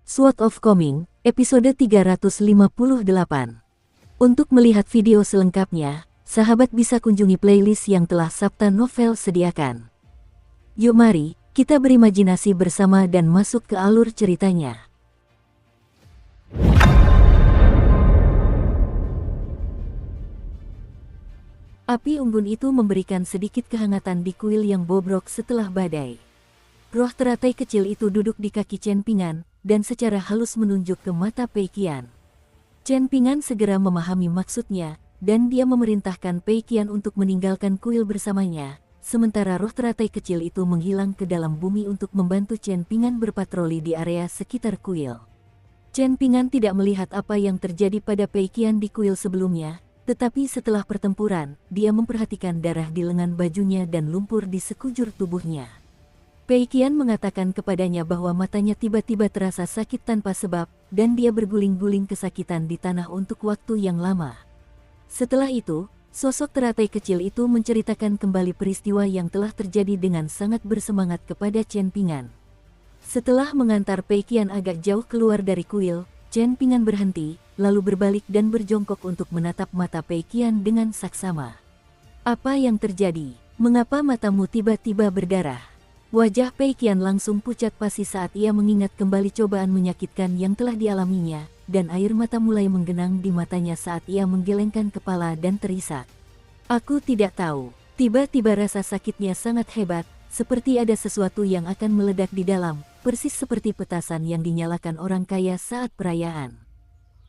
Sword of Coming, episode 358. Untuk melihat video selengkapnya, sahabat bisa kunjungi playlist yang telah Sabta Novel sediakan. Yuk mari, kita berimajinasi bersama dan masuk ke alur ceritanya. Api unggun itu memberikan sedikit kehangatan di kuil yang bobrok setelah badai. Roh teratai kecil itu duduk di kaki Chen Pingan, dan secara halus menunjuk ke mata Pei Qian. Chen Pingan segera memahami maksudnya, dan dia memerintahkan Pei Qian untuk meninggalkan kuil bersamanya, sementara roh teratai kecil itu menghilang ke dalam bumi untuk membantu Chen Pingan berpatroli di area sekitar kuil. Chen Pingan tidak melihat apa yang terjadi pada Pei Qian di kuil sebelumnya, tetapi setelah pertempuran, dia memperhatikan darah di lengan bajunya dan lumpur di sekujur tubuhnya. Pei Qian mengatakan kepadanya bahwa matanya tiba-tiba terasa sakit tanpa sebab, dan dia berguling-guling kesakitan di tanah untuk waktu yang lama. Setelah itu, sosok teratai kecil itu menceritakan kembali peristiwa yang telah terjadi dengan sangat bersemangat kepada Chen Pingan. Setelah mengantar Pei Qian agak jauh keluar dari kuil, Chen Pingan berhenti, lalu berbalik dan berjongkok untuk menatap mata Pei Qian dengan saksama. "Apa yang terjadi? Mengapa matamu tiba-tiba berdarah?" Wajah Pei Qian langsung pucat pasi saat ia mengingat kembali cobaan menyakitkan yang telah dialaminya, dan air mata mulai menggenang di matanya saat ia menggelengkan kepala dan terisak. "Aku tidak tahu." Tiba-tiba rasa sakitnya sangat hebat, seperti ada sesuatu yang akan meledak di dalam, persis seperti petasan yang dinyalakan orang kaya saat perayaan.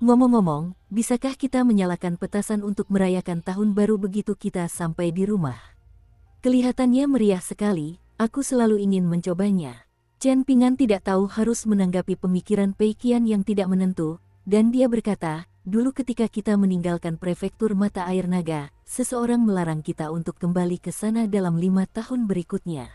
"Ngomong-ngomong, bisakah kita menyalakan petasan untuk merayakan tahun baru begitu kita sampai di rumah? Kelihatannya meriah sekali. Aku selalu ingin mencobanya." Chen Pingan tidak tahu harus menanggapi pemikiran Pei Qian yang tidak menentu, dan dia berkata, "Dulu ketika kita meninggalkan prefektur mata air naga, seseorang melarang kita untuk kembali ke sana dalam 5 tahun berikutnya.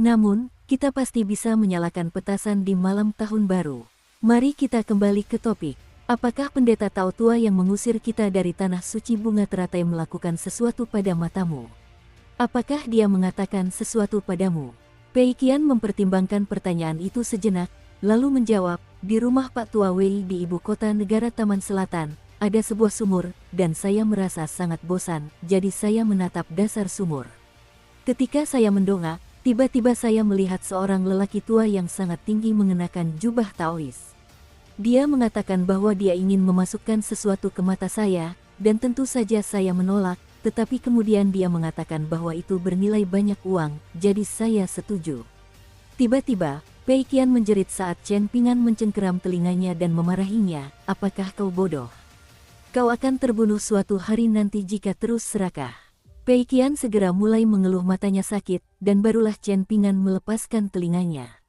Namun, kita pasti bisa menyalakan petasan di malam tahun baru. Mari kita kembali ke topik. Apakah pendeta Tao tua yang mengusir kita dari tanah suci bunga teratai melakukan sesuatu pada matamu? Apakah dia mengatakan sesuatu padamu?" Pei Qian mempertimbangkan pertanyaan itu sejenak, lalu menjawab, "Di rumah Pak Tua Wei di ibu kota negara Taman Selatan, ada sebuah sumur, dan saya merasa sangat bosan, jadi saya menatap dasar sumur. Ketika saya mendongak, tiba-tiba saya melihat seorang lelaki tua yang sangat tinggi mengenakan jubah Taois. Dia mengatakan bahwa dia ingin memasukkan sesuatu ke mata saya, dan tentu saja saya menolak. Tetapi kemudian dia mengatakan bahwa itu bernilai banyak uang, jadi saya setuju." Tiba-tiba, Pei Qian menjerit saat Chen Pingan mencengkeram telinganya dan memarahinya, "Apakah kau bodoh? Kau akan terbunuh suatu hari nanti jika terus serakah." Pei Qian segera mulai mengeluh matanya sakit, dan barulah Chen Pingan melepaskan telinganya.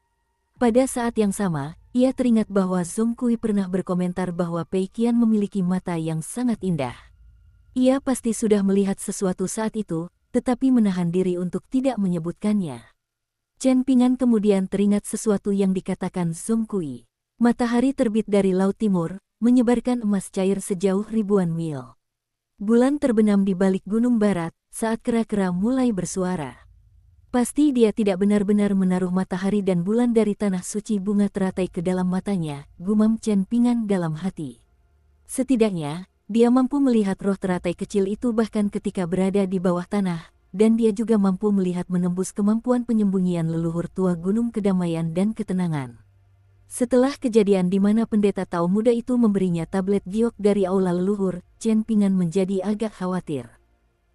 Pada saat yang sama, ia teringat bahwa Zhong Kui pernah berkomentar bahwa Pei Qian memiliki mata yang sangat indah. Ia pasti sudah melihat sesuatu saat itu, tetapi menahan diri untuk tidak menyebutkannya. Chen Pingan kemudian teringat sesuatu yang dikatakan Zhong Kui. Matahari terbit dari laut timur, menyebarkan emas cair sejauh ribuan mil. Bulan terbenam di balik gunung barat, saat kera-kera mulai bersuara. "Pasti dia tidak benar-benar menaruh matahari dan bulan dari tanah suci bunga teratai ke dalam matanya," gumam Chen Pingan dalam hati. "Setidaknya, dia mampu melihat roh teratai kecil itu bahkan ketika berada di bawah tanah, dan dia juga mampu melihat menembus kemampuan penyembunyian leluhur tua gunung kedamaian dan ketenangan." Setelah kejadian di mana pendeta Tao muda itu memberinya tablet giok dari aula leluhur, Chen Pingan menjadi agak khawatir.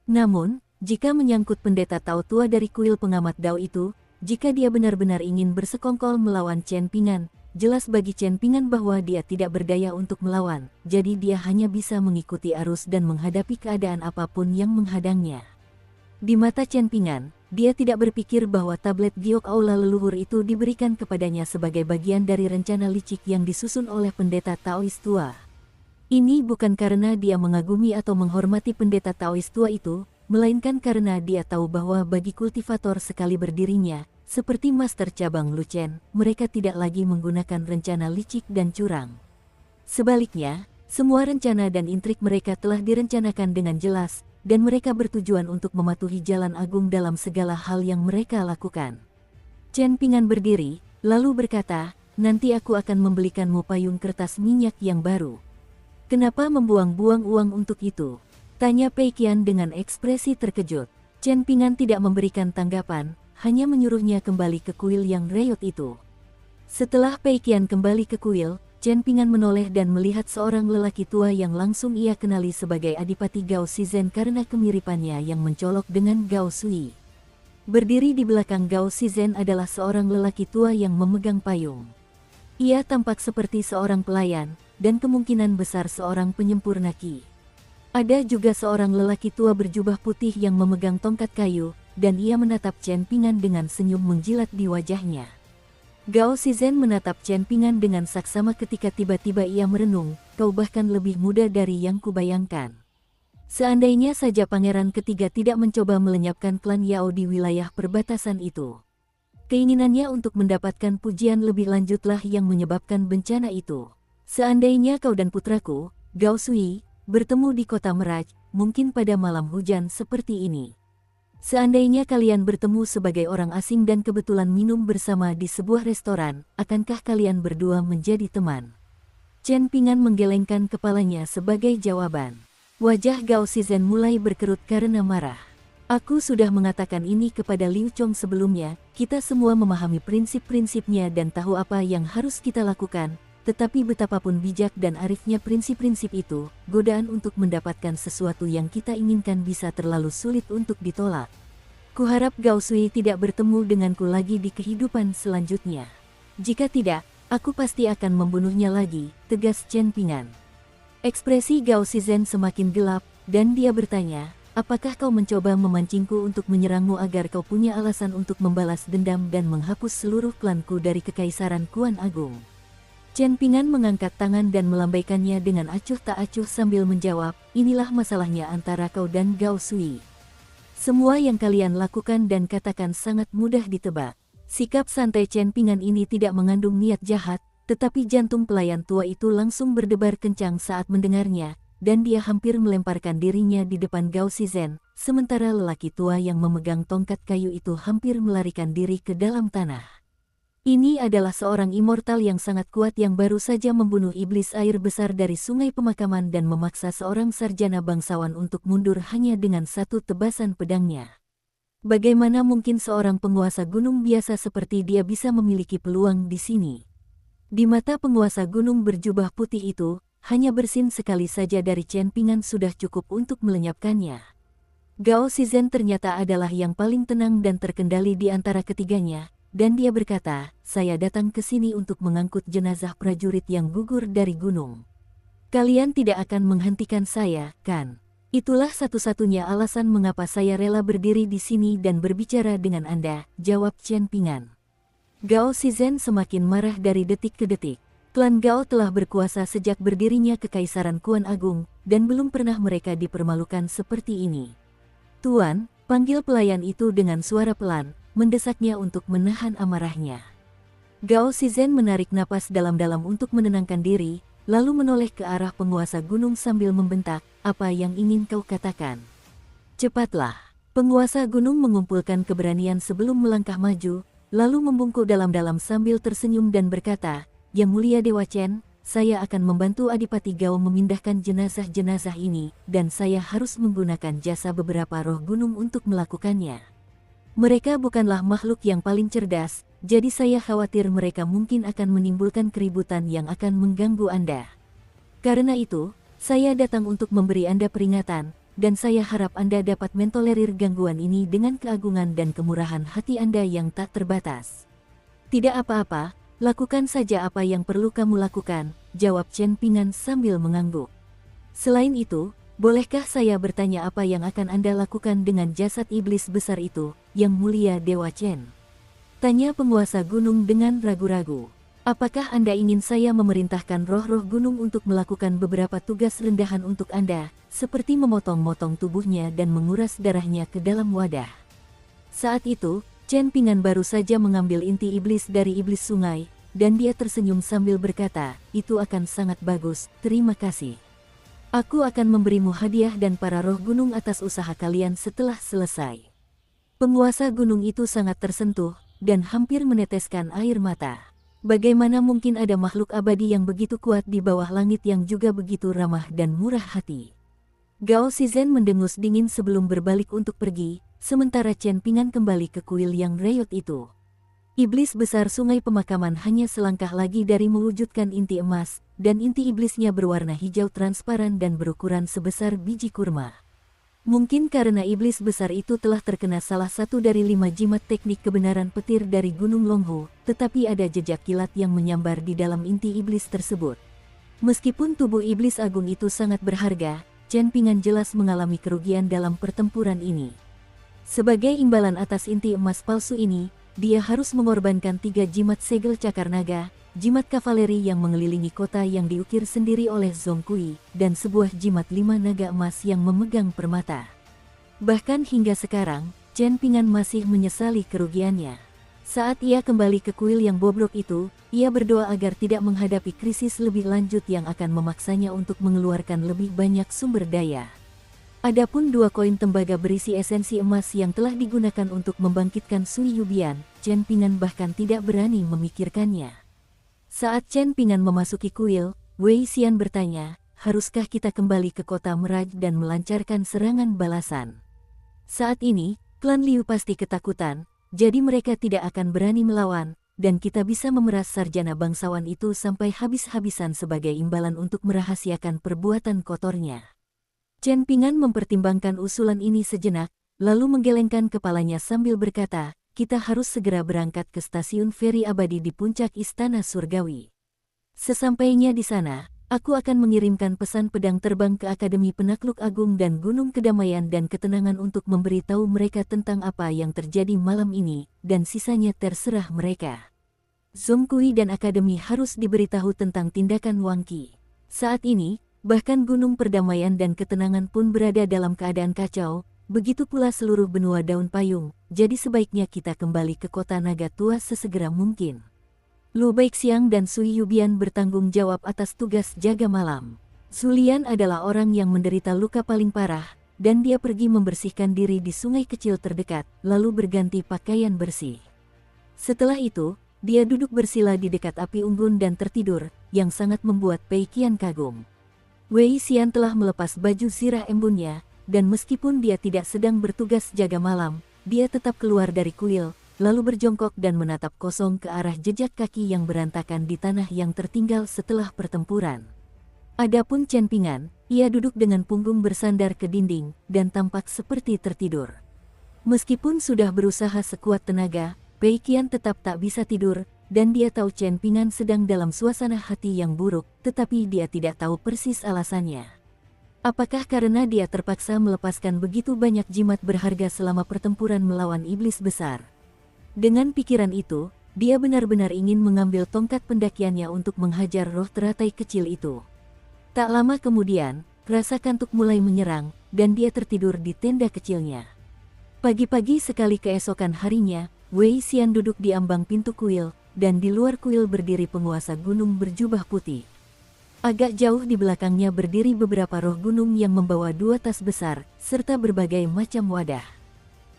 Namun, jika menyangkut pendeta Tao tua dari kuil pengamat Dao itu, jika dia benar-benar ingin bersekongkol melawan Chen Pingan, jelas bagi Chen Pingan bahwa dia tidak berdaya untuk melawan, jadi dia hanya bisa mengikuti arus dan menghadapi keadaan apapun yang menghadangnya. Di mata Chen Pingan, dia tidak berpikir bahwa tablet giok aula leluhur itu diberikan kepadanya sebagai bagian dari rencana licik yang disusun oleh pendeta Taois tua. Ini bukan karena dia mengagumi atau menghormati pendeta Taois tua itu, melainkan karena dia tahu bahwa bagi kultivator sekali berdirinya, seperti Master Cabang Lu Chen, mereka tidak lagi menggunakan rencana licik dan curang. Sebaliknya, semua rencana dan intrik mereka telah direncanakan dengan jelas, dan mereka bertujuan untuk mematuhi jalan agung dalam segala hal yang mereka lakukan. Chen Pingan berdiri, lalu berkata, nanti aku akan membelikanmu payung kertas minyak yang baru. Kenapa membuang-buang uang untuk itu? Tanya Pei Qian dengan ekspresi terkejut. Chen Ping'an tidak memberikan tanggapan, hanya menyuruhnya kembali ke kuil yang reot itu. Setelah Pei Qian kembali ke kuil, Chen Ping'an menoleh dan melihat seorang lelaki tua yang langsung ia kenali sebagai Adipati Gao Shizhen karena kemiripannya yang mencolok dengan Gao Sui. Berdiri di belakang Gao Shizhen adalah seorang lelaki tua yang memegang payung. Ia tampak seperti seorang pelayan, dan kemungkinan besar seorang penyempurna Qi. Ada juga seorang lelaki tua berjubah putih yang memegang tongkat kayu, dan ia menatap Chen Ping'an dengan senyum menjilat di wajahnya. Gao Shizhen menatap Chen Ping'an dengan saksama ketika tiba-tiba ia merenung, kau bahkan lebih muda dari yang kubayangkan. Seandainya saja pangeran ketiga tidak mencoba melenyapkan klan Yao di wilayah perbatasan itu. Keinginannya untuk mendapatkan pujian lebih lanjutlah yang menyebabkan bencana itu. Seandainya kau dan putraku, Gao Sui, bertemu di kota Meraj, mungkin pada malam hujan seperti ini. Seandainya kalian bertemu sebagai orang asing dan kebetulan minum bersama di sebuah restoran, akankah kalian berdua menjadi teman? Chen Ping'an menggelengkan kepalanya sebagai jawaban. Wajah Gao Shizhen mulai berkerut karena marah. Aku sudah mengatakan ini kepada Liu Chong sebelumnya, kita semua memahami prinsip-prinsipnya dan tahu apa yang harus kita lakukan, tetapi betapapun bijak dan arifnya prinsip-prinsip itu, godaan untuk mendapatkan sesuatu yang kita inginkan bisa terlalu sulit untuk ditolak. Kuharap Gao Sui tidak bertemu denganku lagi di kehidupan selanjutnya. Jika tidak, aku pasti akan membunuhnya lagi, tegas Chen Ping'an. Ekspresi Gao Shizhen semakin gelap, dan dia bertanya, apakah kau mencoba memancingku untuk menyerangmu agar kau punya alasan untuk membalas dendam dan menghapus seluruh klanku dari Kekaisaran Kuan Agung? Chen Ping'an mengangkat tangan dan melambaikannya dengan acuh tak acuh sambil menjawab, inilah masalahnya antara kau dan Gao Sui. Semua yang kalian lakukan dan katakan sangat mudah ditebak. Sikap santai Chen Ping'an ini tidak mengandung niat jahat, tetapi jantung pelayan tua itu langsung berdebar kencang saat mendengarnya, dan dia hampir melemparkan dirinya di depan Gao Shizhen, sementara lelaki tua yang memegang tongkat kayu itu hampir melarikan diri ke dalam tanah. Ini adalah seorang immortal yang sangat kuat yang baru saja membunuh iblis air besar dari sungai pemakaman dan memaksa seorang sarjana bangsawan untuk mundur hanya dengan satu tebasan pedangnya. Bagaimana mungkin seorang penguasa gunung biasa seperti dia bisa memiliki peluang di sini? Di mata penguasa gunung berjubah putih itu, hanya bersin sekali saja dari Chen Ping'an sudah cukup untuk melenyapkannya. Gao Shizhen ternyata adalah yang paling tenang dan terkendali di antara ketiganya, dan dia berkata, saya datang ke sini untuk mengangkut jenazah prajurit yang gugur dari gunung. Kalian tidak akan menghentikan saya, kan? Itulah satu-satunya alasan mengapa saya rela berdiri di sini dan berbicara dengan Anda, jawab Chen Ping'an. Gao Shizhen semakin marah dari detik ke detik. Klan Gao telah berkuasa sejak berdirinya Kekaisaran Kuan Agung, dan belum pernah mereka dipermalukan seperti ini. Tuan, panggil pelayan itu dengan suara pelan, mendesaknya untuk menahan amarahnya. Gao Shizhen menarik napas dalam-dalam untuk menenangkan diri, lalu menoleh ke arah penguasa gunung sambil membentak, apa yang ingin kau katakan? Cepatlah. Penguasa gunung mengumpulkan keberanian sebelum melangkah maju, lalu membungkuk dalam-dalam sambil tersenyum dan berkata, Yang Mulia Dewa Chen, saya akan membantu Adipati Gao memindahkan jenazah-jenazah ini, dan saya harus menggunakan jasa beberapa roh gunung untuk melakukannya. Mereka bukanlah makhluk yang paling cerdas, jadi saya khawatir mereka mungkin akan menimbulkan keributan yang akan mengganggu Anda. Karena itu, saya datang untuk memberi Anda peringatan, dan saya harap Anda dapat mentolerir gangguan ini dengan keagungan dan kemurahan hati Anda yang tak terbatas. Tidak apa-apa, lakukan saja apa yang perlu kamu lakukan, jawab Chen Ping'an sambil mengangguk. Selain itu, bolehkah saya bertanya apa yang akan Anda lakukan dengan jasad iblis besar itu, Yang Mulia Dewa Chen? Tanya penguasa gunung dengan ragu-ragu. Apakah Anda ingin saya memerintahkan roh-roh gunung untuk melakukan beberapa tugas rendahan untuk Anda, seperti memotong-motong tubuhnya dan menguras darahnya ke dalam wadah? Saat itu, Chen Ping'an baru saja mengambil inti iblis dari iblis sungai, dan dia tersenyum sambil berkata, itu akan sangat bagus, terima kasih. Aku akan memberimu hadiah dan para roh gunung atas usaha kalian setelah selesai. Penguasa gunung itu sangat tersentuh, dan hampir meneteskan air mata. Bagaimana mungkin ada makhluk abadi yang begitu kuat di bawah langit yang juga begitu ramah dan murah hati? Gao Shizhen mendengus dingin sebelum berbalik untuk pergi, sementara Chen Ping'an kembali ke kuil yang reyot itu. Iblis besar sungai pemakaman hanya selangkah lagi dari mewujudkan inti emas, dan inti iblisnya berwarna hijau transparan dan berukuran sebesar biji kurma. Mungkin karena iblis besar itu telah terkena salah satu dari 5 jimat teknik kebenaran petir dari Gunung Longhu, tetapi ada jejak kilat yang menyambar di dalam inti iblis tersebut. Meskipun tubuh iblis agung itu sangat berharga, Chen Ping'an jelas mengalami kerugian dalam pertempuran ini. Sebagai imbalan atas inti emas palsu ini, dia harus mengorbankan 3 jimat segel cakar naga, jimat kavaleri yang mengelilingi kota yang diukir sendiri oleh Zhong Kui, dan sebuah jimat 5 naga emas yang memegang permata. Bahkan hingga sekarang, Chen Ping'an masih menyesali kerugiannya. Saat ia kembali ke kuil yang bobrok itu, ia berdoa agar tidak menghadapi krisis lebih lanjut yang akan memaksanya untuk mengeluarkan lebih banyak sumber daya. Adapun 2 koin tembaga berisi esensi emas yang telah digunakan untuk membangkitkan Sui Yubian, Chen Ping'an bahkan tidak berani memikirkannya. Saat Chen Ping'an memasuki kuil, Wei Xian bertanya, haruskah kita kembali ke kota Meraj dan melancarkan serangan balasan? Saat ini, klan Liu pasti ketakutan, jadi mereka tidak akan berani melawan, dan kita bisa memeras sarjana bangsawan itu sampai habis-habisan sebagai imbalan untuk merahasiakan perbuatan kotornya. Chen Ping'an mempertimbangkan usulan ini sejenak, lalu menggelengkan kepalanya sambil berkata, kita harus segera berangkat ke stasiun feri abadi di puncak Istana Surgawi. Sesampainya di sana, aku akan mengirimkan pesan pedang terbang ke Akademi Penakluk Agung dan Gunung Kedamaian dan Ketenangan untuk memberitahu mereka tentang apa yang terjadi malam ini, dan sisanya terserah mereka. Zhong Kui dan Akademi harus diberitahu tentang tindakan Wang Qi. Saat ini, bahkan Gunung Perdamaian dan Ketenangan pun berada dalam keadaan kacau, begitu pula seluruh benua Daun Payung, jadi sebaiknya kita kembali ke kota Naga Tua sesegera mungkin. Lu Baixiang dan Sui Yubian bertanggung jawab atas tugas jaga malam. Zulian adalah orang yang menderita luka paling parah, dan dia pergi membersihkan diri di sungai kecil terdekat, lalu berganti pakaian bersih. Setelah itu, dia duduk bersila di dekat api unggun dan tertidur, yang sangat membuat Pei Qian kagum. Wei Xian telah melepas baju zirah embunnya, dan meskipun dia tidak sedang bertugas jaga malam, dia tetap keluar dari kuil, lalu berjongkok dan menatap kosong ke arah jejak kaki yang berantakan di tanah yang tertinggal setelah pertempuran. Adapun Chen Ping'an, ia duduk dengan punggung bersandar ke dinding, dan tampak seperti tertidur. Meskipun sudah berusaha sekuat tenaga, Pei Qian tetap tak bisa tidur, dan dia tahu Chen Ping'an sedang dalam suasana hati yang buruk, tetapi dia tidak tahu persis alasannya. Apakah karena dia terpaksa melepaskan begitu banyak jimat berharga selama pertempuran melawan iblis besar? Dengan pikiran itu, dia benar-benar ingin mengambil tongkat pendakiannya untuk menghajar roh teratai kecil itu. Tak lama kemudian, rasa kantuk mulai menyerang, dan dia tertidur di tenda kecilnya. Pagi-pagi sekali keesokan harinya, Wei Xian duduk di ambang pintu kuil, dan di luar kuil berdiri penguasa gunung berjubah putih. Agak jauh di belakangnya berdiri beberapa roh gunung yang membawa 2 tas besar, serta berbagai macam wadah.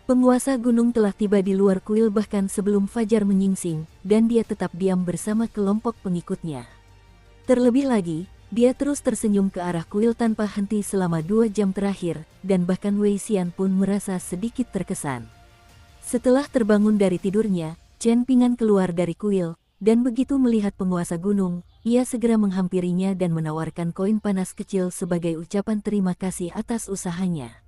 Penguasa gunung telah tiba di luar kuil bahkan sebelum fajar menyingsing, dan dia tetap diam bersama kelompok pengikutnya. Terlebih lagi, dia terus tersenyum ke arah kuil tanpa henti selama 2 jam terakhir, dan bahkan Wei Xian pun merasa sedikit terkesan. Setelah terbangun dari tidurnya, Chen Ping'an keluar dari kuil, dan begitu melihat penguasa gunung, ia segera menghampirinya dan menawarkan koin panas kecil sebagai ucapan terima kasih atas usahanya.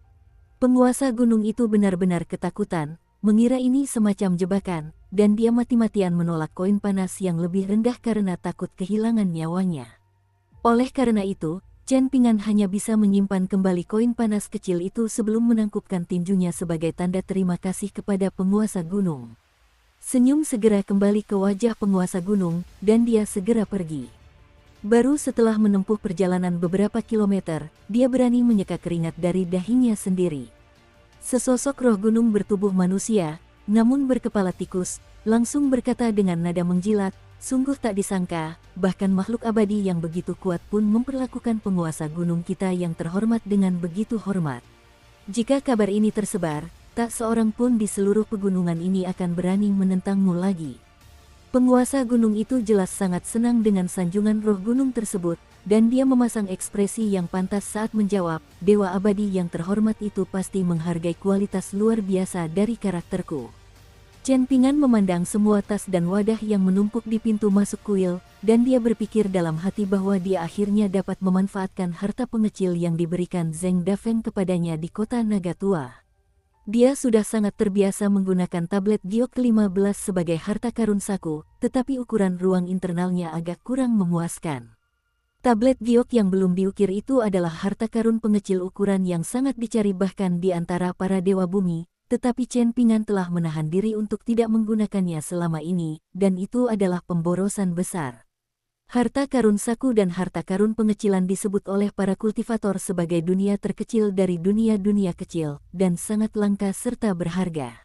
Penguasa gunung itu benar-benar ketakutan, mengira ini semacam jebakan, dan dia mati-matian menolak koin panas yang lebih rendah karena takut kehilangan nyawanya. Oleh karena itu, Chen Ping'an hanya bisa menyimpan kembali koin panas kecil itu sebelum menangkupkan tinjunya sebagai tanda terima kasih kepada penguasa gunung. Senyum segera kembali ke wajah penguasa gunung, dan dia segera pergi. Baru setelah menempuh perjalanan beberapa kilometer, dia berani menyeka keringat dari dahinya sendiri. Sesosok roh gunung bertubuh manusia, namun berkepala tikus, langsung berkata dengan nada menjilat, sungguh tak disangka, bahkan makhluk abadi yang begitu kuat pun memperlakukan penguasa gunung kita yang terhormat dengan begitu hormat. Jika kabar ini tersebar, tak seorang pun di seluruh pegunungan ini akan berani menentangmu lagi. Penguasa gunung itu jelas sangat senang dengan sanjungan roh gunung tersebut, dan dia memasang ekspresi yang pantas saat menjawab, Dewa Abadi yang terhormat itu pasti menghargai kualitas luar biasa dari karakterku. Chen Ping'an memandang semua tas dan wadah yang menumpuk di pintu masuk kuil, dan dia berpikir dalam hati bahwa dia akhirnya dapat memanfaatkan harta pengecil yang diberikan Zheng Dafeng kepadanya di kota Naga Tua. Dia sudah sangat terbiasa menggunakan tablet giok ke-15 sebagai harta karun saku, tetapi ukuran ruang internalnya agak kurang memuaskan. Tablet giok yang belum diukir itu adalah harta karun pengecil ukuran yang sangat dicari bahkan di antara para dewa bumi, tetapi Chen Ping'an telah menahan diri untuk tidak menggunakannya selama ini, dan itu adalah pemborosan besar. Harta karun saku dan harta karun pengecilan disebut oleh para kultivator sebagai dunia terkecil dari dunia-dunia kecil, dan sangat langka serta berharga.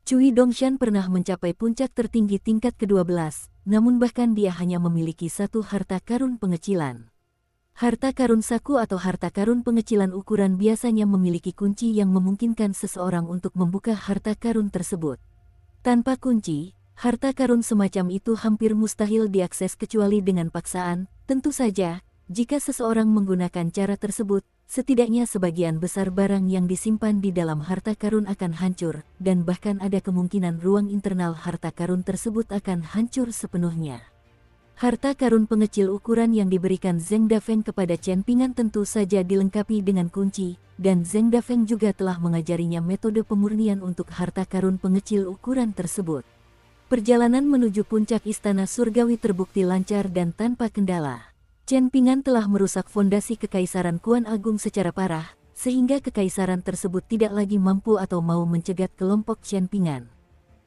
Cui Dongshan pernah mencapai puncak tertinggi tingkat ke-12, namun bahkan dia hanya memiliki satu harta karun pengecilan. Harta karun saku atau harta karun pengecilan ukuran biasanya memiliki kunci yang memungkinkan seseorang untuk membuka harta karun tersebut. Tanpa kunci, harta karun semacam itu hampir mustahil diakses kecuali dengan paksaan. Tentu saja, jika seseorang menggunakan cara tersebut, setidaknya sebagian besar barang yang disimpan di dalam harta karun akan hancur, dan bahkan ada kemungkinan ruang internal harta karun tersebut akan hancur sepenuhnya. Harta karun pengecil ukuran yang diberikan Zheng Dafeng kepada Chen Ping'an tentu saja dilengkapi dengan kunci, dan Zheng Dafeng juga telah mengajarinya metode pemurnian untuk harta karun pengecil ukuran tersebut. Perjalanan menuju puncak istana surgawi terbukti lancar dan tanpa kendala. Chen Ping'an telah merusak fondasi kekaisaran Kuan Agung secara parah, sehingga kekaisaran tersebut tidak lagi mampu atau mau mencegat kelompok Chen Ping'an.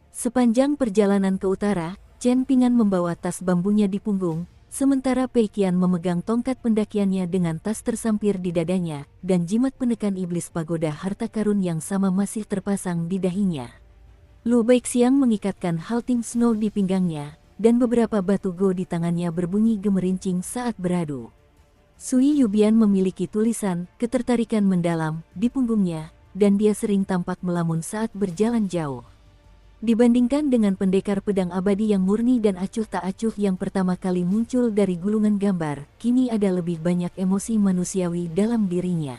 Sepanjang perjalanan ke utara, Chen Ping'an membawa tas bambunya di punggung, sementara Pei Qian memegang tongkat pendakiannya dengan tas tersampir di dadanya, dan jimat penekan iblis pagoda harta karun yang sama masih terpasang di dahinya. Lu Baixiang mengikatkan halting snow di pinggangnya, dan beberapa batu go di tangannya berbunyi gemerincing saat beradu. Sui Yubian memiliki tulisan, ketertarikan mendalam, di punggungnya, dan dia sering tampak melamun saat berjalan jauh. Dibandingkan dengan pendekar pedang abadi yang murni dan acuh tak acuh yang pertama kali muncul dari gulungan gambar, kini ada lebih banyak emosi manusiawi dalam dirinya.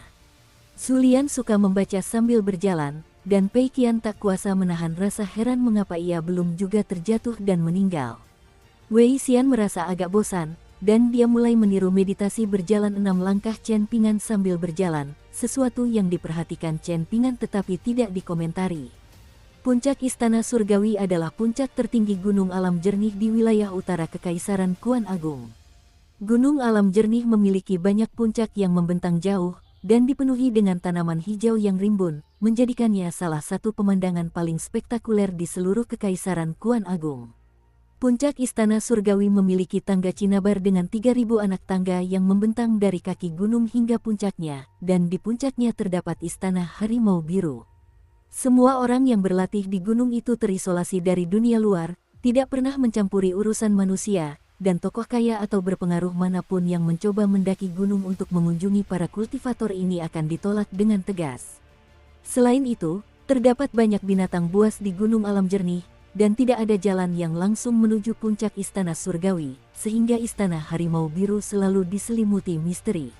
Sulian suka membaca sambil berjalan, dan Pei Qian tak kuasa menahan rasa heran mengapa ia belum juga terjatuh dan meninggal. Wei Xian merasa agak bosan, dan dia mulai meniru meditasi berjalan 6 langkah Chen Ping'an sambil berjalan, sesuatu yang diperhatikan Chen Ping'an tetapi tidak dikomentari. Puncak Istana Surgawi adalah puncak tertinggi gunung alam jernih di wilayah utara Kekaisaran Kuan Agung. Gunung alam jernih memiliki banyak puncak yang membentang jauh, dan dipenuhi dengan tanaman hijau yang rimbun, menjadikannya salah satu pemandangan paling spektakuler di seluruh Kekaisaran Kuan Agung. Puncak Istana Surgawi memiliki tangga cinabar dengan 3.000 anak tangga yang membentang dari kaki gunung hingga puncaknya, dan di puncaknya terdapat Istana Harimau Biru. Semua orang yang berlatih di gunung itu terisolasi dari dunia luar, tidak pernah mencampuri urusan manusia, dan tokoh kaya atau berpengaruh manapun yang mencoba mendaki gunung untuk mengunjungi para kultivator ini akan ditolak dengan tegas. Selain itu, terdapat banyak binatang buas di gunung alam jernih, dan tidak ada jalan yang langsung menuju puncak Istana Surgawi, sehingga Istana Harimau Biru selalu diselimuti misteri.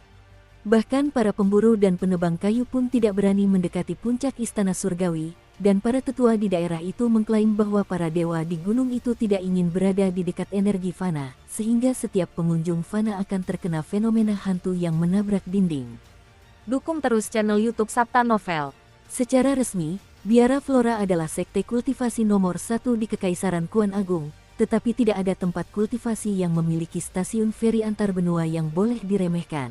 Bahkan para pemburu dan penebang kayu pun tidak berani mendekati puncak Istana Surgawi, dan para tetua di daerah itu mengklaim bahwa para dewa di gunung itu tidak ingin berada di dekat energi fana, sehingga setiap pengunjung fana akan terkena fenomena hantu yang menabrak dinding. Dukung terus channel YouTube Sabta Novel. Secara resmi, Biara Flora adalah sekte kultivasi nomor 1 di Kekaisaran Kuan Agung, tetapi tidak ada tempat kultivasi yang memiliki stasiun feri antar benua yang boleh diremehkan.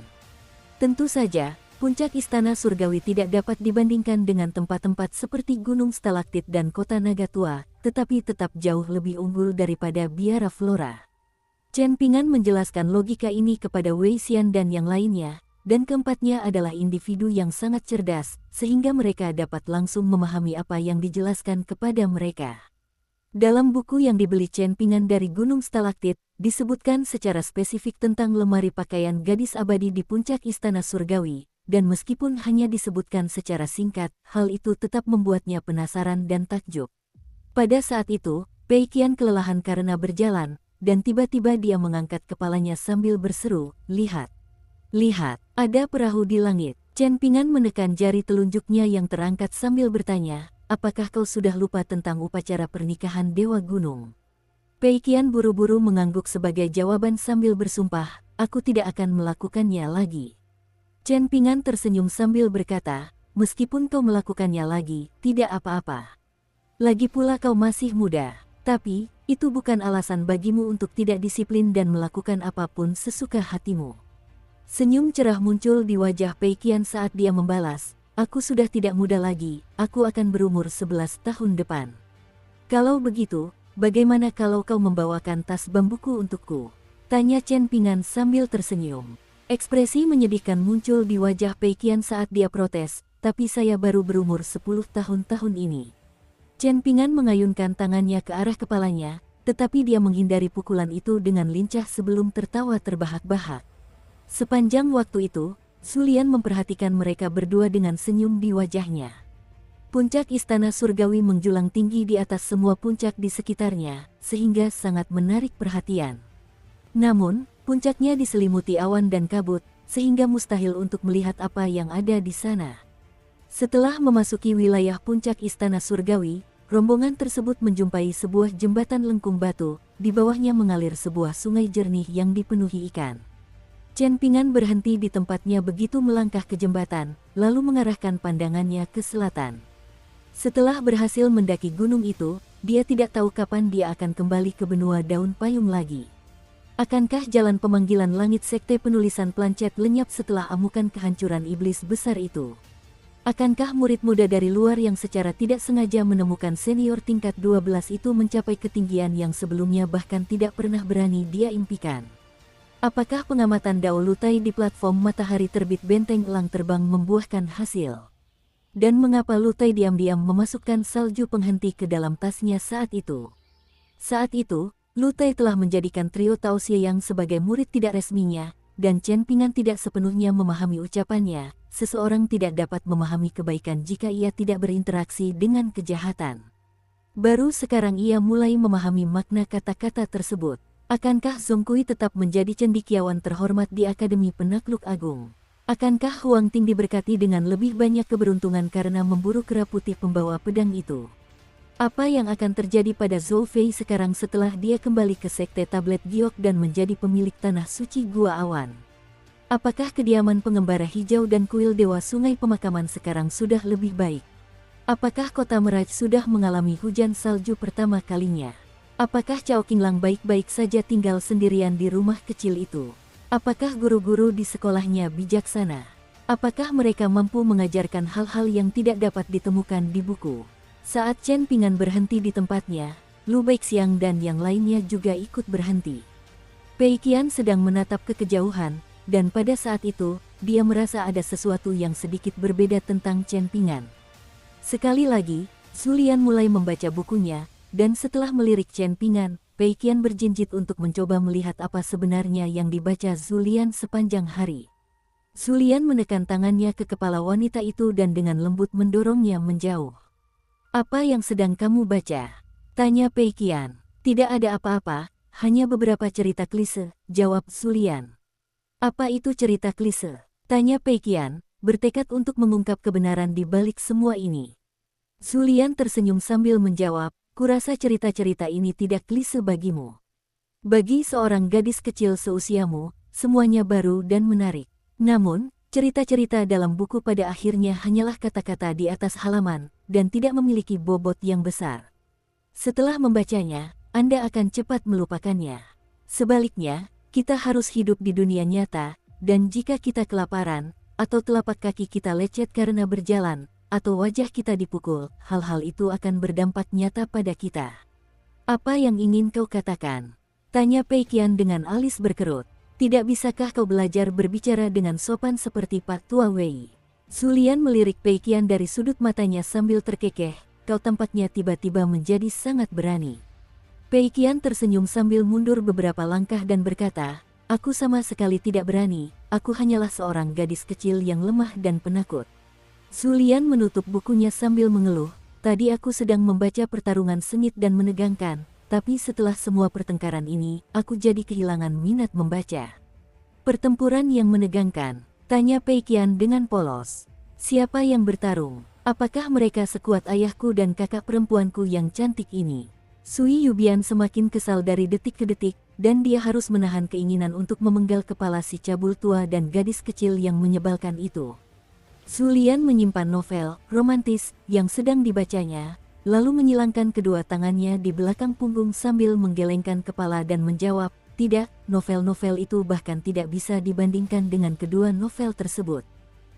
Tentu saja, puncak Istana Surgawi tidak dapat dibandingkan dengan tempat-tempat seperti Gunung Stalaktit dan Kota Naga Tua, tetapi tetap jauh lebih unggul daripada Biara Flora. Chen Ping'an menjelaskan logika ini kepada Wei Xian dan yang lainnya, dan keempatnya adalah individu yang sangat cerdas, sehingga mereka dapat langsung memahami apa yang dijelaskan kepada mereka. Dalam buku yang dibeli Chen Ping'an dari Gunung Stalaktit, disebutkan secara spesifik tentang lemari pakaian gadis abadi di puncak Istana Surgawi, dan meskipun hanya disebutkan secara singkat, hal itu tetap membuatnya penasaran dan takjub. Pada saat itu, Pei Qian kelelahan karena berjalan, dan tiba-tiba dia mengangkat kepalanya sambil berseru, "Lihat! Lihat, ada perahu di langit." Chen Ping'an menekan jari telunjuknya yang terangkat sambil bertanya, "Apakah kau sudah lupa tentang upacara pernikahan Dewa Gunung?" Pei Qian buru-buru mengangguk sebagai jawaban sambil bersumpah, "Aku tidak akan melakukannya lagi." Chen Ping'an tersenyum sambil berkata, "Meskipun kau melakukannya lagi, tidak apa-apa. Lagi pula kau masih muda. Tapi, itu bukan alasan bagimu untuk tidak disiplin dan melakukan apapun sesuka hatimu." Senyum cerah muncul di wajah Pei Qian saat dia membalas, "Aku sudah tidak muda lagi, aku akan berumur 11 tahun depan. Kalau begitu, bagaimana kalau kau membawakan tas bambuku untukku?" Tanya Chen Ping'an sambil tersenyum. Ekspresi menyedihkan muncul di wajah Pei Qian saat dia protes, "Tapi saya baru berumur 10 tahun ini." Chen Ping'an mengayunkan tangannya ke arah kepalanya, tetapi dia menghindari pukulan itu dengan lincah sebelum tertawa terbahak-bahak. Sepanjang waktu itu, Zulian memperhatikan mereka berdua dengan senyum di wajahnya. Puncak istana surgawi menjulang tinggi di atas semua puncak di sekitarnya, sehingga sangat menarik perhatian. Namun, puncaknya diselimuti awan dan kabut, sehingga mustahil untuk melihat apa yang ada di sana. Setelah memasuki wilayah puncak istana surgawi, rombongan tersebut menjumpai sebuah jembatan lengkung batu, di bawahnya mengalir sebuah sungai jernih yang dipenuhi ikan. Chen Ping'an berhenti di tempatnya begitu melangkah ke jembatan, lalu mengarahkan pandangannya ke selatan. Setelah berhasil mendaki gunung itu, dia tidak tahu kapan dia akan kembali ke benua daun payung lagi. Akankah jalan pemanggilan langit sekte penulisan plancet lenyap setelah amukan kehancuran iblis besar itu? Akankah murid muda dari luar yang secara tidak sengaja menemukan senior tingkat 12 itu mencapai ketinggian yang sebelumnya bahkan tidak pernah berani dia impikan? Apakah pengamatan Dao Lutai di platform matahari terbit benteng elang terbang membuahkan hasil? Dan mengapa Lutai diam-diam memasukkan salju penghenti ke dalam tasnya saat itu? Saat itu, Lutai telah menjadikan trio Tao Xie Yang sebagai murid tidak resminya, dan Chen Ping'an tidak sepenuhnya memahami ucapannya. Seseorang tidak dapat memahami kebaikan jika ia tidak berinteraksi dengan kejahatan. Baru sekarang ia mulai memahami makna kata-kata tersebut. Akankah Zhongkui tetap menjadi cendekiawan terhormat di Akademi Penakluk Agung? Akankah Huang Ting diberkati dengan lebih banyak keberuntungan karena memburu kera putih pembawa pedang itu? Apa yang akan terjadi pada Zhou Fei sekarang setelah dia kembali ke Sekte Tablet Giok dan menjadi pemilik tanah suci Gua Awan? Apakah kediaman pengembara hijau dan kuil Dewa Sungai Pemakaman sekarang sudah lebih baik? Apakah kota Meraj sudah mengalami hujan salju pertama kalinya? Apakah Cao Qinglang baik-baik saja tinggal sendirian di rumah kecil itu? Apakah guru-guru di sekolahnya bijaksana? Apakah mereka mampu mengajarkan hal-hal yang tidak dapat ditemukan di buku? Saat Chen Ping'an berhenti di tempatnya, Lu Baixiang dan yang lainnya juga ikut berhenti. Pei Qian sedang menatap ke kejauhan, dan pada saat itu, dia merasa ada sesuatu yang sedikit berbeda tentang Chen Ping'an. Sekali lagi, Zulian mulai membaca bukunya, dan setelah melirik Chen Ping'an, Pei Qian berjinjit untuk mencoba melihat apa sebenarnya yang dibaca Zulian sepanjang hari. Zulian menekan tangannya ke kepala wanita itu dan dengan lembut mendorongnya menjauh. "Apa yang sedang kamu baca?" tanya Pei Qian. "Tidak ada apa-apa, hanya beberapa cerita klise," jawab Zulian. "Apa itu cerita klise?" tanya Pei Qian, bertekad untuk mengungkap kebenaran di balik semua ini. Zulian tersenyum sambil menjawab, "Kurasa cerita-cerita ini tidak klise bagimu. Bagi seorang gadis kecil seusiamu, semuanya baru dan menarik. Namun, cerita-cerita dalam buku pada akhirnya hanyalah kata-kata di atas halaman, dan tidak memiliki bobot yang besar. Setelah membacanya, Anda akan cepat melupakannya. Sebaliknya, kita harus hidup di dunia nyata, dan jika kita kelaparan, atau telapak kaki kita lecet karena berjalan, atau wajah kita dipukul, hal-hal itu akan berdampak nyata pada kita. Apa yang ingin kau katakan?" tanya Pei Qian dengan alis berkerut. "Tidak bisakah kau belajar berbicara dengan sopan seperti Pak Tua Wei?" Zulian melirik Pei Qian dari sudut matanya sambil terkekeh, "Kau tampaknya tiba-tiba menjadi sangat berani." Pei Qian tersenyum sambil mundur beberapa langkah dan berkata, "Aku sama sekali tidak berani, aku hanyalah seorang gadis kecil yang lemah dan penakut." Zulian menutup bukunya sambil mengeluh, "Tadi aku sedang membaca pertarungan sengit dan menegangkan, tapi setelah semua pertengkaran ini, aku jadi kehilangan minat membaca. Pertempuran yang menegangkan, tanya Pei Qian dengan polos. Siapa yang bertarung? Apakah mereka sekuat ayahku dan kakak perempuanku yang cantik ini? Sui Yubian semakin kesal dari detik ke detik, dan dia harus menahan keinginan untuk memenggal kepala si cabul tua dan gadis kecil yang menyebalkan itu. Su Lian menyimpan novel romantis yang sedang dibacanya, lalu menyilangkan kedua tangannya di belakang punggung sambil menggelengkan kepala dan menjawab, "Tidak, novel-novel itu bahkan tidak bisa dibandingkan dengan kedua novel tersebut."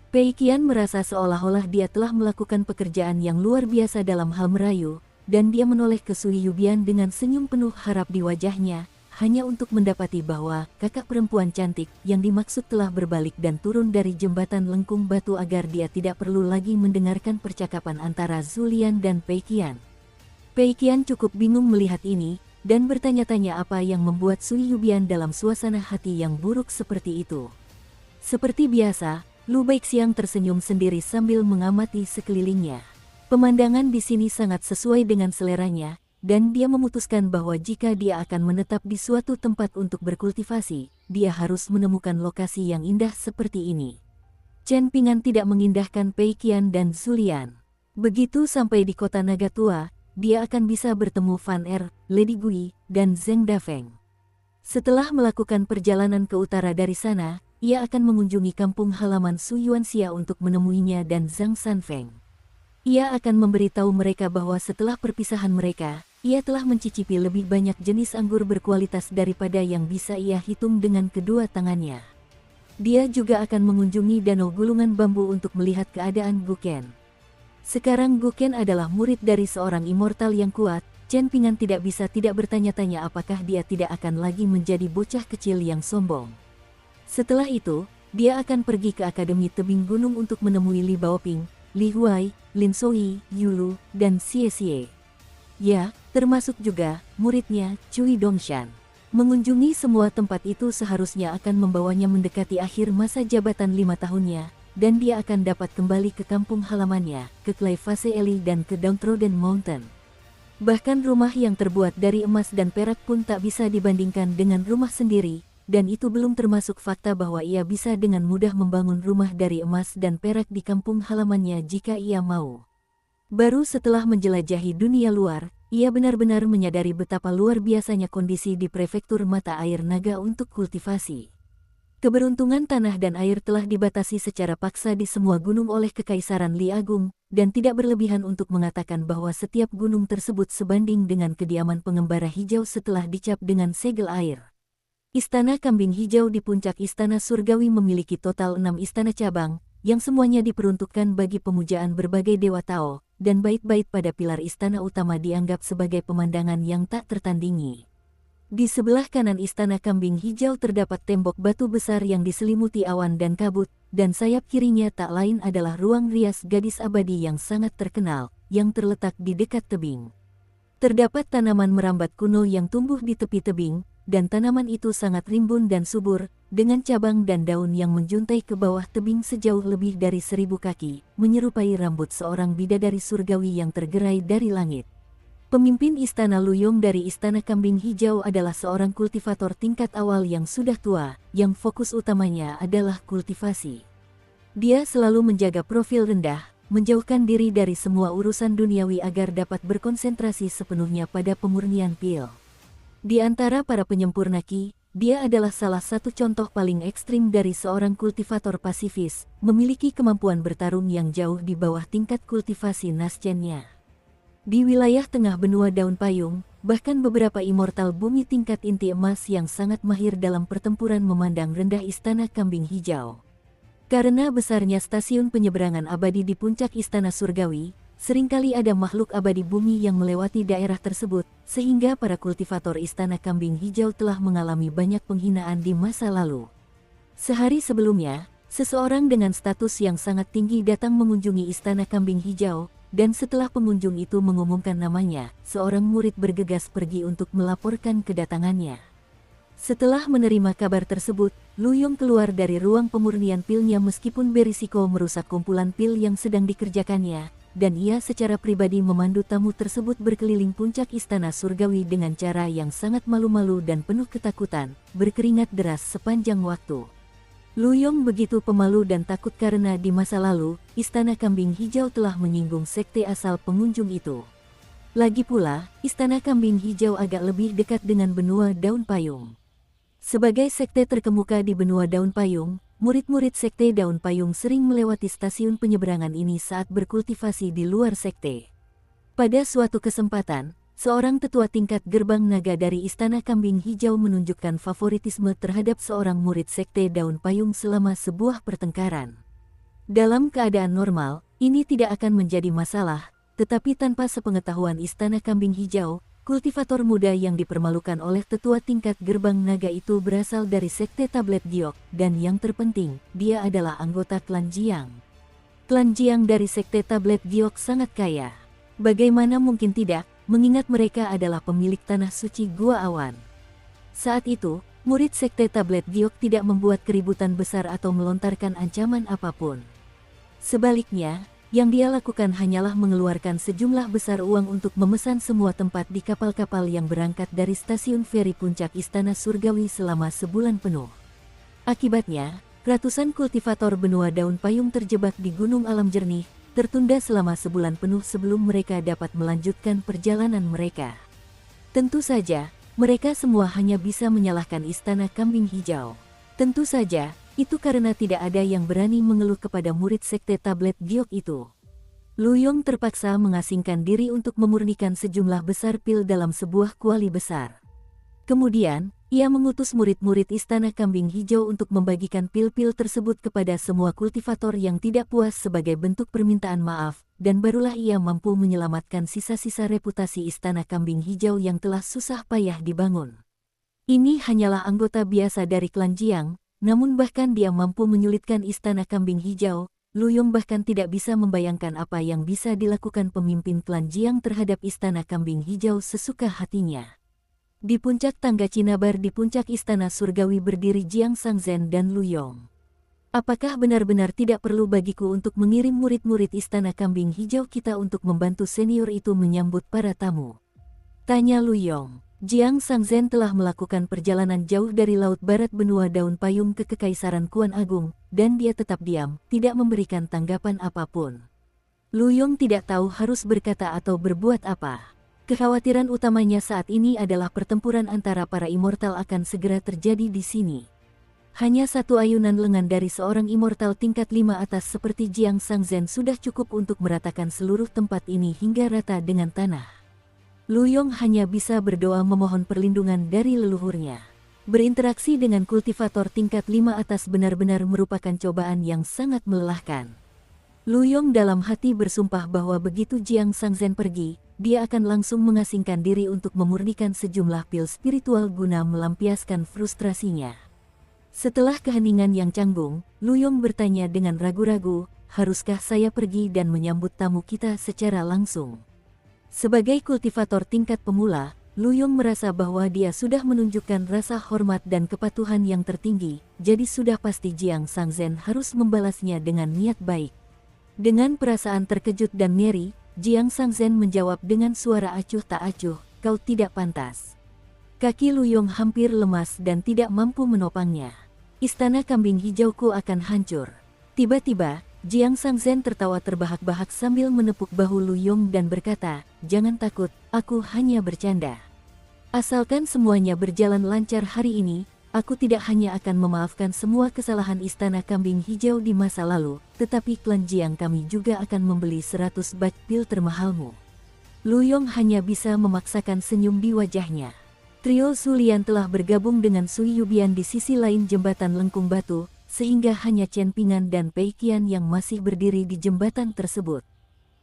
Pei Qian merasa seolah-olah dia telah melakukan pekerjaan yang luar biasa dalam hal merayu, dan dia menoleh ke Sui Yubian dengan senyum penuh harap di wajahnya, hanya untuk mendapati bahwa kakak perempuan cantik yang dimaksud telah berbalik dan turun dari jembatan lengkung batu agar dia tidak perlu lagi mendengarkan percakapan antara Zu Lian dan Pei Qian. Pei Qian cukup bingung melihat ini, dan bertanya-tanya apa yang membuat Sui Yubian dalam suasana hati yang buruk seperti itu. Seperti biasa, Lu Baixiang tersenyum sendiri sambil mengamati sekelilingnya. Pemandangan di sini sangat sesuai dengan seleranya, dan dia memutuskan bahwa jika dia akan menetap di suatu tempat untuk berkultivasi, dia harus menemukan lokasi yang indah seperti ini. Chen Ping'an tidak mengindahkan Pei Qian dan Zu Lian. Begitu sampai di kota Naga Tua, dia akan bisa bertemu Fan Er, Lady Gui, dan Zheng Dafeng. Setelah melakukan perjalanan ke utara dari sana, ia akan mengunjungi kampung halaman Su Yuanxia untuk menemuinya dan Zhang Sanfeng. Ia akan memberitahu mereka bahwa setelah perpisahan mereka, ia telah mencicipi lebih banyak jenis anggur berkualitas daripada yang bisa ia hitung dengan kedua tangannya. Dia juga akan mengunjungi danau gulungan bambu untuk melihat keadaan Guken. Sekarang Guken adalah murid dari seorang immortal yang kuat. Chen Ping'an tidak bisa tidak bertanya-tanya apakah dia tidak akan lagi menjadi bocah kecil yang sombong. Setelah itu, dia akan pergi ke Akademi Tebing Gunung untuk menemui Li Baoping, Li Huai, Lin Soyi, Yulu, dan Xie Xie. Ya, termasuk juga muridnya, Cui Dongshan. Mengunjungi semua tempat itu seharusnya akan membawanya mendekati akhir masa jabatan 5 tahunnya, dan dia akan dapat kembali ke kampung halamannya, ke Clay Face Eli dan ke Downtrodden Mountain. Bahkan rumah yang terbuat dari emas dan perak pun tak bisa dibandingkan dengan rumah sendiri, dan itu belum termasuk fakta bahwa ia bisa dengan mudah membangun rumah dari emas dan perak di kampung halamannya jika ia mau. Baru setelah menjelajahi dunia luar, ia benar-benar menyadari betapa luar biasanya kondisi di prefektur mata air naga untuk kultivasi. Keberuntungan tanah dan air telah dibatasi secara paksa di semua gunung oleh Kekaisaran Li Agung, dan tidak berlebihan untuk mengatakan bahwa setiap gunung tersebut sebanding dengan kediaman pengembara hijau setelah dicap dengan segel air. Istana Kambing Hijau di puncak Istana Surgawi memiliki total 6 istana cabang, yang semuanya diperuntukkan bagi pemujaan berbagai dewa Tao, dan bait-bait pada pilar istana utama dianggap sebagai pemandangan yang tak tertandingi. Di sebelah kanan Istana Kambing Hijau terdapat tembok batu besar yang diselimuti awan dan kabut, dan sayap kirinya tak lain adalah ruang rias gadis abadi yang sangat terkenal, yang terletak di dekat tebing. Terdapat tanaman merambat kuno yang tumbuh di tepi tebing, dan tanaman itu sangat rimbun dan subur, dengan cabang dan daun yang menjuntai ke bawah tebing sejauh lebih dari 1000 kaki, menyerupai rambut seorang bidadari surgawi yang tergerai dari langit. Pemimpin Istana Luyong dari Istana Kambing Hijau adalah seorang kultivator tingkat awal yang sudah tua, yang fokus utamanya adalah kultivasi. Dia selalu menjaga profil rendah, menjauhkan diri dari semua urusan duniawi agar dapat berkonsentrasi sepenuhnya pada pemurnian pil. Di antara para penyempurna Qi, dia adalah salah satu contoh paling ekstrim dari seorang kultivator pasifis, memiliki kemampuan bertarung yang jauh di bawah tingkat kultivasi Naschen-nya. Di wilayah tengah benua daun payung, bahkan beberapa immortal bumi tingkat inti emas yang sangat mahir dalam pertempuran memandang rendah Istana Kambing Hijau. Karena besarnya stasiun penyeberangan abadi di puncak Istana Surgawi, seringkali ada makhluk abadi bumi yang melewati daerah tersebut, sehingga para kultivator Istana Kambing Hijau telah mengalami banyak penghinaan di masa lalu. Sehari sebelumnya, seseorang dengan status yang sangat tinggi datang mengunjungi Istana Kambing Hijau, dan setelah pengunjung itu mengumumkan namanya, seorang murid bergegas pergi untuk melaporkan kedatangannya. Setelah menerima kabar tersebut, Luyong keluar dari ruang pemurnian pilnya meskipun berisiko merusak kumpulan pil yang sedang dikerjakannya, dan ia secara pribadi memandu tamu tersebut berkeliling puncak istana surgawi dengan cara yang sangat malu-malu dan penuh ketakutan, berkeringat deras sepanjang waktu. Lu Yong begitu pemalu dan takut karena di masa lalu, Istana Kambing Hijau telah menyinggung sekte asal pengunjung itu. Lagi pula, Istana Kambing Hijau agak lebih dekat dengan benua daun payung. Sebagai sekte terkemuka di benua daun payung, murid-murid sekte daun payung sering melewati stasiun penyeberangan ini saat berkultivasi di luar sekte. Pada suatu kesempatan, seorang tetua tingkat gerbang naga dari Istana Kambing Hijau menunjukkan favoritisme terhadap seorang murid sekte daun payung selama sebuah pertengkaran. Dalam keadaan normal, ini tidak akan menjadi masalah, tetapi tanpa sepengetahuan Istana Kambing Hijau, kultivator muda yang dipermalukan oleh tetua tingkat gerbang naga itu berasal dari sekte Tablet Giok, dan yang terpenting, dia adalah anggota klan Jiang. Klan Jiang dari sekte Tablet Giok sangat kaya. Bagaimana mungkin tidak, mengingat mereka adalah pemilik tanah suci Gua Awan. Saat itu, murid sekte Tablet Giok tidak membuat keributan besar atau melontarkan ancaman apapun. Sebaliknya, yang dia lakukan hanyalah mengeluarkan sejumlah besar uang untuk memesan semua tempat di kapal-kapal yang berangkat dari stasiun feri puncak Istana Surgawi selama sebulan penuh. Akibatnya, ratusan kultivator benua daun payung terjebak di Gunung Alam Jernih, tertunda selama sebulan penuh sebelum mereka dapat melanjutkan perjalanan mereka. Tentu saja, mereka semua hanya bisa menyalahkan Istana Kambing Hijau. Tentu saja, itu karena tidak ada yang berani mengeluh kepada murid sekte Tablet Giok itu. Lu Yong terpaksa mengasingkan diri untuk memurnikan sejumlah besar pil dalam sebuah kuali besar. Kemudian, ia mengutus murid-murid Istana Kambing Hijau untuk membagikan pil-pil tersebut kepada semua kultivator yang tidak puas sebagai bentuk permintaan maaf, dan barulah ia mampu menyelamatkan sisa-sisa reputasi Istana Kambing Hijau yang telah susah payah dibangun. Ini hanyalah anggota biasa dari klan Jiang, namun bahkan dia mampu menyulitkan Istana Kambing Hijau. Lu Yong bahkan tidak bisa membayangkan apa yang bisa dilakukan pemimpin klan Jiang terhadap Istana Kambing Hijau sesuka hatinya. Di puncak tangga Cinabar di puncak Istana Surgawi berdiri Jiang Sangzhen dan Lu Yong. Apakah benar-benar tidak perlu bagiku untuk mengirim murid-murid Istana Kambing Hijau kita untuk membantu senior itu menyambut para tamu? Tanya Lu Yong. Jiang Sangzhen telah melakukan perjalanan jauh dari laut barat benua daun payung ke Kekaisaran Kuan Agung, dan dia tetap diam, tidak memberikan tanggapan apapun. Lu Yong tidak tahu harus berkata atau berbuat apa. Kekhawatiran utamanya saat ini adalah pertempuran antara para immortal akan segera terjadi di sini. Hanya satu ayunan lengan dari seorang immortal tingkat 5 atas seperti Jiang Sangzhen sudah cukup untuk meratakan seluruh tempat ini hingga rata dengan tanah. Lu Yong hanya bisa berdoa memohon perlindungan dari leluhurnya. Berinteraksi dengan kultivator tingkat 5 atas benar-benar merupakan cobaan yang sangat melelahkan. Lu Yong dalam hati bersumpah bahwa begitu Jiang Sangzhen pergi, dia akan langsung mengasingkan diri untuk memurnikan sejumlah pil spiritual guna melampiaskan frustrasinya. Setelah keheningan yang canggung, Lu Yong bertanya dengan ragu-ragu, haruskah saya pergi dan menyambut tamu kita secara langsung? Sebagai kultivator tingkat pemula, Lu Yong merasa bahwa dia sudah menunjukkan rasa hormat dan kepatuhan yang tertinggi, jadi sudah pasti Jiang Sangzhen harus membalasnya dengan niat baik. Dengan perasaan terkejut dan ngeri, Jiang Sangzhen menjawab dengan suara acuh tak acuh, "Kau tidak pantas." Kaki Lu Yong hampir lemas dan tidak mampu menopangnya. Istana Kambing Hijauku akan hancur. Tiba-tiba, Jiang Sangzhen tertawa terbahak-bahak sambil menepuk bahu Lu Yong dan berkata, "Jangan takut, aku hanya bercanda. Asalkan semuanya berjalan lancar hari ini, aku tidak hanya akan memaafkan semua kesalahan Istana Kambing Hijau di masa lalu, tetapi klan Jiang kami juga akan membeli 100 bat pil termahalmu." Lu Yong hanya bisa memaksakan senyum di wajahnya. Trio Sulian telah bergabung dengan Sui Yubian di sisi lain jembatan lengkung batu, sehingga hanya Chen Pingan dan Pei Qian yang masih berdiri di jembatan tersebut.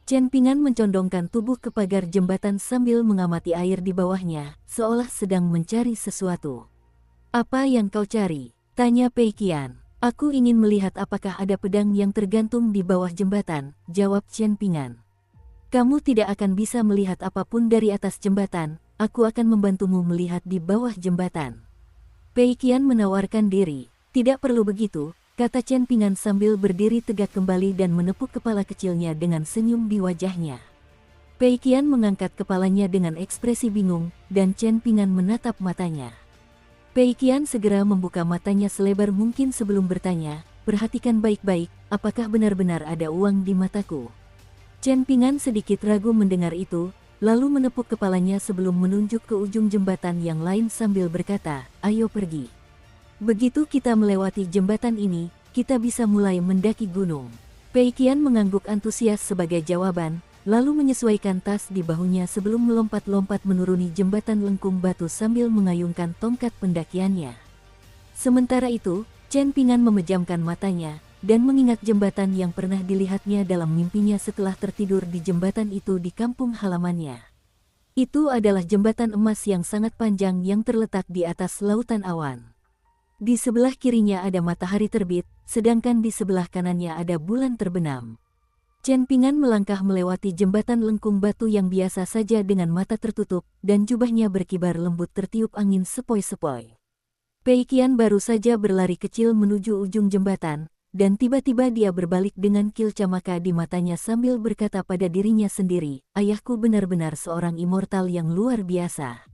Chen Pingan mencondongkan tubuh ke pagar jembatan sambil mengamati air di bawahnya, seolah sedang mencari sesuatu. "Apa yang kau cari?" tanya Pei Qian. "Aku ingin melihat apakah ada pedang yang tergantung di bawah jembatan," jawab Chen Pingan. "Kamu tidak akan bisa melihat apapun dari atas jembatan, aku akan membantumu melihat di bawah jembatan." Pei Qian menawarkan diri. "Tidak perlu begitu, kata Chen Pingan sambil berdiri tegak kembali dan menepuk kepala kecilnya dengan senyum di wajahnya. Pei Qian mengangkat kepalanya dengan ekspresi bingung, dan Chen Pingan menatap matanya. Pei Qian segera membuka matanya selebar mungkin sebelum bertanya, perhatikan baik-baik, apakah benar-benar ada uang di mataku? Chen Pingan sedikit ragu mendengar itu, lalu menepuk kepalanya sebelum menunjuk ke ujung jembatan yang lain sambil berkata, ayo pergi. Begitu kita melewati jembatan ini, kita bisa mulai mendaki gunung. Pei Qian mengangguk antusias sebagai jawaban, lalu menyesuaikan tas di bahunya sebelum melompat-lompat menuruni jembatan lengkung batu sambil mengayunkan tongkat pendakiannya. Sementara itu, Chen Pingan memejamkan matanya, dan mengingat jembatan yang pernah dilihatnya dalam mimpinya setelah tertidur di jembatan itu di kampung halamannya. Itu adalah jembatan emas yang sangat panjang yang terletak di atas lautan awan. Di sebelah kirinya ada matahari terbit, sedangkan di sebelah kanannya ada bulan terbenam. Chen Pingan melangkah melewati jembatan lengkung batu yang biasa saja dengan mata tertutup, dan jubahnya berkibar lembut tertiup angin sepoi-sepoi. Pei Qian baru saja berlari kecil menuju ujung jembatan, dan tiba-tiba dia berbalik dengan kil camaka di matanya sambil berkata pada dirinya sendiri, ayahku benar-benar seorang immortal yang luar biasa.